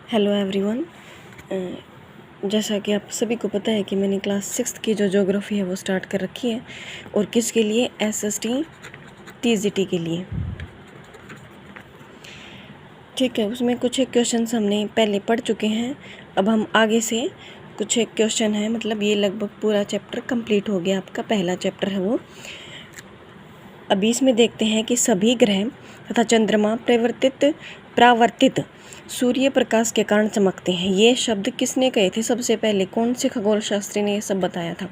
Hello everyone. जैसा कि आप सभी को पता है कि मैंने क्लास 6 की जो ज्योग्राफी है वो स्टार्ट कर रखी है, और किसके लिए? एसएसटी टीजीटी के लिए। ठीक है, उसमें कुछ एक क्वेश्चन हमने पहले पढ़ चुके हैं। अब हम आगे से कुछ एक क्वेश्चन है, मतलब ये लगभग पूरा चैप्टर कंप्लीट हो गया। आपका पहला चैप्टर है वो। अभी इसमें देखते हैं कि सभी ग्रह तथा चंद्रमा परावर्तित सूर्य प्रकाश के कारण चमकते हैं। ये शब्द किसने कहे थे? सबसे पहले कौन से खगोल शास्त्री ने ये सब बताया था?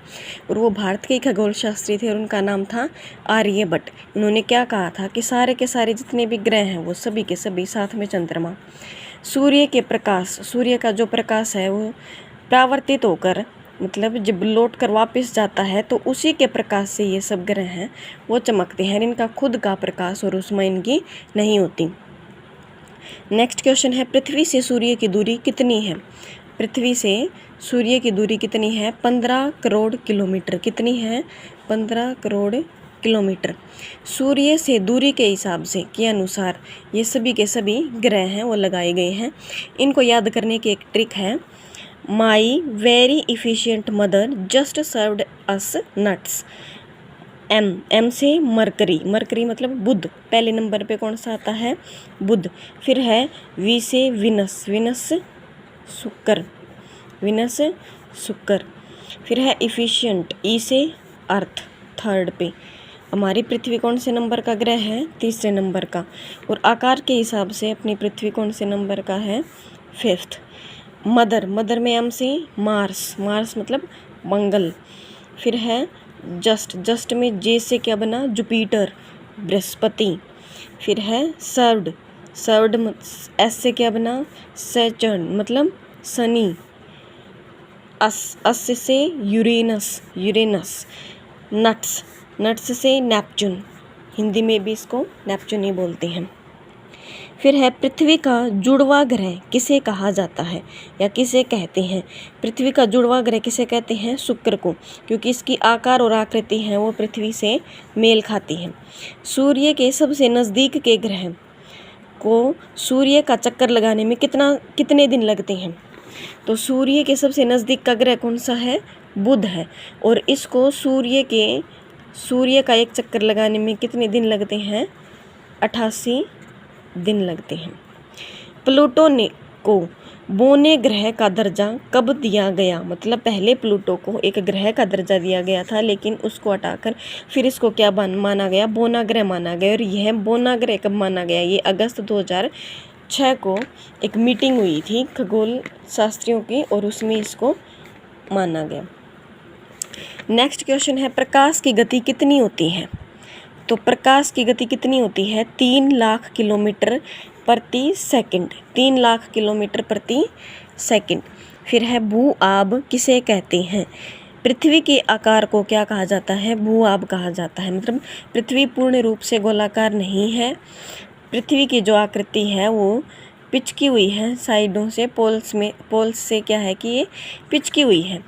और वो भारत के खगोल शास्त्री थे और उनका नाम था आर्यभट्ट। उन्होंने क्या कहा था कि सारे के सारे जितने भी ग्रह हैं वो सभी के सभी, साथ में चंद्रमा, सूर्य का जो प्रकाश है वो परावर्तित होकर, मतलब जब लौट कर वापस जाता है तो उसी के प्रकाश से ये सब ग्रह हैं वो चमकते हैं। इनका खुद का प्रकाश और उसमें इनकी नहीं होती। नेक्स्ट क्वेश्चन है, पृथ्वी से सूर्य की दूरी कितनी है? पृथ्वी से सूर्य की दूरी कितनी है? 15 करोड़ किलोमीटर। कितनी है? 15 करोड़ किलोमीटर। सूर्य से दूरी के हिसाब से के अनुसार ये सभी के सभी ग्रह हैं वो लगाए गए हैं। इनको याद करने की एक ट्रिक है, my very efficient mother just served us nuts. M से मरकरी मतलब बुध, पहले नंबर पे कौन सा आता है? बुध। फिर है वी से विनस शुक्र। फिर है इफिशियंट, ई से अर्थ, थर्ड पे। हमारी पृथ्वी कौन से नंबर का ग्रह है? तीसरे नंबर का। और आकार के हिसाब से अपनी पृथ्वी कौन से नंबर का है? फिफ्थ। मदर में एम से मार्स मतलब मंगल। फिर है जस्ट में जे से क्या बना? जुपिटर, बृहस्पति। फिर है सर्व्ड एस से क्या बना? सैटर्न मतलब शनि। अस से यूरेनस। नट्स से नेपच्यून, हिंदी में भी इसको नेपच्यून ही बोलते हैं। फिर है पृथ्वी का जुड़वा ग्रह किसे कहा जाता है या किसे कहते हैं? पृथ्वी का जुड़वा ग्रह किसे कहते हैं? शुक्र को, क्योंकि इसकी आकार और आकृति है वो पृथ्वी से मेल खाती है। सूर्य के सबसे नज़दीक के ग्रह को सूर्य का चक्कर लगाने में कितने दिन लगते हैं? तो सूर्य के सबसे नज़दीक का ग्रह कौन सा है? बुध है। और इसको सूर्य का एक चक्कर लगाने में कितने दिन लगते हैं? 88 दिन लगते हैं। प्लूटो को बौने ग्रह का दर्जा कब दिया गया? मतलब पहले प्लूटो को एक ग्रह का दर्जा दिया गया था, लेकिन उसको हटाकर फिर इसको क्या माना गया? बौना ग्रह माना गया। और यह बौना ग्रह कब माना गया? ये अगस्त 2006 को एक मीटिंग हुई थी खगोल शास्त्रियों की, और उसमें इसको माना गया। नेक्स्ट क्वेश्चन है, प्रकाश की गति कितनी होती है? तो प्रकाश की गति कितनी होती है? 3 लाख किलोमीटर प्रति सेकंड। 3 लाख किलोमीटर प्रति सेकंड। फिर है भू-आब किसे कहते हैं? पृथ्वी के आकार को क्या कहा जाता है? भू-आब कहा जाता है। मतलब पृथ्वी पूर्ण रूप से गोलाकार नहीं है। पृथ्वी की जो आकृति है वो पिचकी हुई है साइडों से, पोल्स से क्या है कि ये पिचकी हुई है।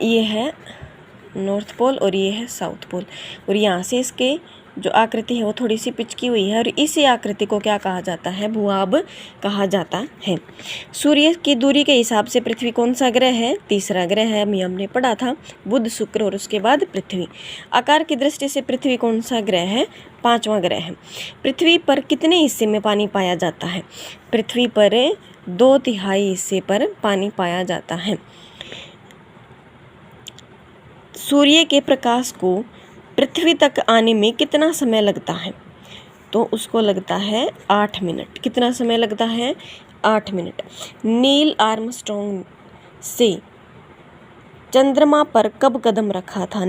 ये है नॉर्थ पोल और ये है साउथ पोल, और यहाँ से इसके जो आकृति है वो थोड़ी सी पिचकी हुई है, और इसी आकृति को क्या कहा जाता है? भू-आब कहा जाता है। सूर्य की दूरी के हिसाब से पृथ्वी कौन सा ग्रह है? तीसरा ग्रह है। हमने पढ़ा था बुध, शुक्र और उसके बाद पृथ्वी। आकार की दृष्टि से पृथ्वी कौन सा ग्रह है? 5वां ग्रह है। पृथ्वी पर कितने हिस्से में पानी पाया जाता है? पृथ्वी पर 2/3 हिस्से पर पानी पाया जाता है। सूर्य के प्रकाश को पृथ्वी तक आने में कितना समय लगता है? तो उसको लगता है 8 मिनट। कितना समय लगता है? 8 मिनट। नील आर्मस्ट्रॉन्ग से चंद्रमा पर कब कदम रखा था?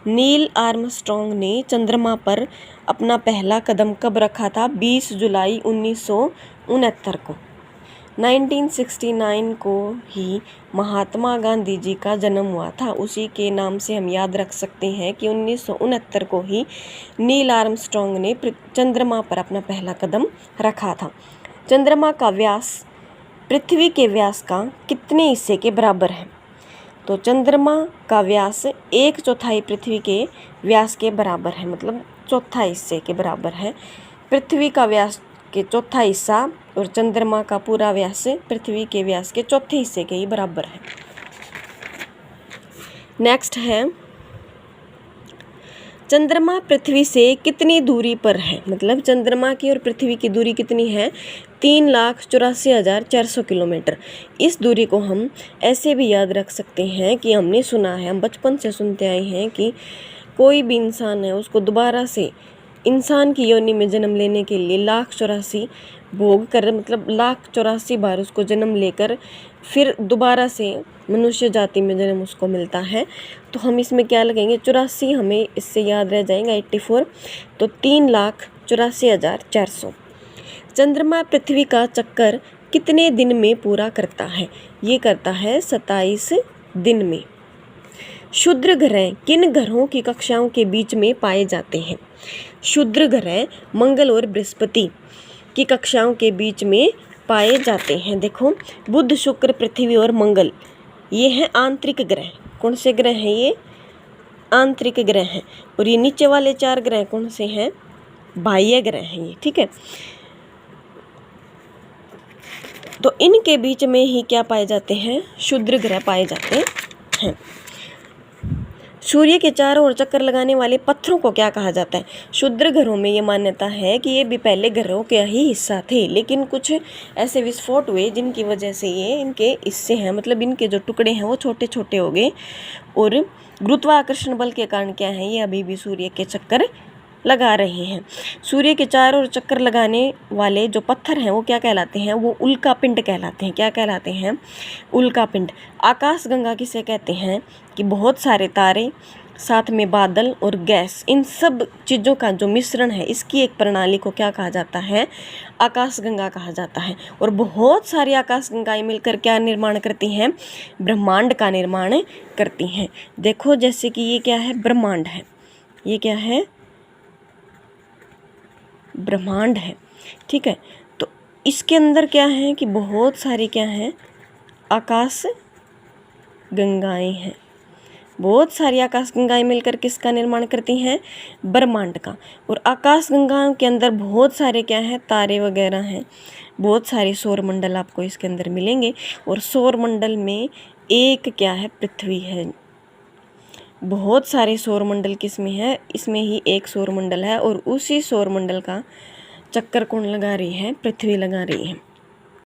नील आर्मस्ट्रॉन्ग ने चंद्रमा पर अपना पहला कदम कब रखा था? 20 जुलाई 1969 को। 1969 को ही महात्मा गांधी जी का जन्म हुआ था। उसी के नाम से हम याद रख सकते हैं कि 1969 को ही नील आर्मस्ट्रॉन्ग ने चंद्रमा पर अपना पहला कदम रखा था। चंद्रमा का व्यास पृथ्वी के व्यास का कितने हिस्से के बराबर है? तो चंद्रमा का व्यास 1/4 पृथ्वी के व्यास के बराबर है, मतलब चौथा हिस्से के बराबर है। पृथ्वी का व्यास के चौथा हिस्सा और चंद्रमा का पूरा व्यास पृथ्वी के व्यास के चौथे हिस्से के ही बराबर है। नेक्स्ट है, चंद्रमा पृथ्वी से कितनी दूरी पर है, मतलब चंद्रमा की और पृथ्वी की दूरी कितनी है, 3,84,400 किलोमीटर। इस दूरी को हम ऐसे भी याद रख सकते हैं कि हमने सुना है, हम बचपन से सुनते आए हैं कि कोई भी इंसान है उसको दोबारा से इंसान की योनि में जन्म लेने के लिए 1,84,000 भोग कर, मतलब 1,84,000 बार उसको जन्म लेकर फिर दोबारा से मनुष्य जाति में जन्म उसको मिलता है। तो हम इसमें क्या लगेंगे, 84, हमें इससे याद रह जाएगा 84, तो 3,84,400। चंद्रमा पृथ्वी का चक्कर कितने दिन में पूरा करता है, ये करता है 27 दिन में। क्षुद्र ग्रह किन ग्रहों की कक्षाओं के बीच में पाए जाते हैं? क्षुद्र ग्रह मंगल और बृहस्पति की कक्षाओं के बीच में पाए जाते हैं। देखो, बुध, शुक्र, पृथ्वी और मंगल, ये हैं आंतरिक ग्रह। कौन से ग्रह हैं? ये आंतरिक ग्रह हैं। और ये नीचे वाले 4 ग्रह कौन से हैं? बाह्य ग्रह हैं ये, ठीक है। तो इनके बीच में ही क्या पाए जाते हैं? क्षुद्र ग्रह पाए जाते हैं। सूर्य के चारों ओर चक्कर लगाने वाले पत्थरों को क्या कहा जाता है? क्षुद्र ग्रहों में ये मान्यता है कि ये भी पहले ग्रहों के ही हिस्सा थे, लेकिन कुछ ऐसे विस्फोट हुए जिनकी वजह से ये इनके हिस्से हैं, मतलब इनके जो टुकड़े हैं वो छोटे छोटे हो गए। और गुरुत्वाकर्षण बल के कारण क्या है, ये अभी भी सूर्य के चक्कर लगा रहे हैं। सूर्य के चारों ओर चक्कर लगाने वाले जो पत्थर हैं वो क्या कहलाते हैं? वो उल्का पिंड कहलाते हैं। क्या कहलाते हैं? उल्का पिंड। आकाश गंगा किसे कहते हैं? कि बहुत सारे तारे, साथ में बादल और गैस, इन सब चीज़ों का जो मिश्रण है, इसकी एक प्रणाली को क्या कहा जाता है? आकाश गंगा कहा जाता है। और बहुत सारी आकाश गंगाएं मिलकर क्या निर्माण करती हैं? ब्रह्मांड का निर्माण करती हैं। देखो, जैसे कि ये क्या है? ब्रह्मांड है। ये क्या है? ब्रह्मांड है, ठीक है। तो इसके अंदर क्या है कि बहुत सारी क्या है? आकाश गंगाएं हैं। बहुत सारी आकाश गंगाएं मिलकर किसका निर्माण करती हैं? ब्रह्मांड का। और आकाश गंगाओं के अंदर बहुत सारे क्या है? तारे वगैरह हैं। बहुत सारे सौर मंडल आपको इसके अंदर मिलेंगे। और सौर मंडल में एक क्या है? पृथ्वी है। बहुत सारे सौर मंडल किसमें है? इसमें ही एक सौर मंडल है। और उसी सौर मंडल का चक्कर कौन लगा रही है? पृथ्वी लगा रही है।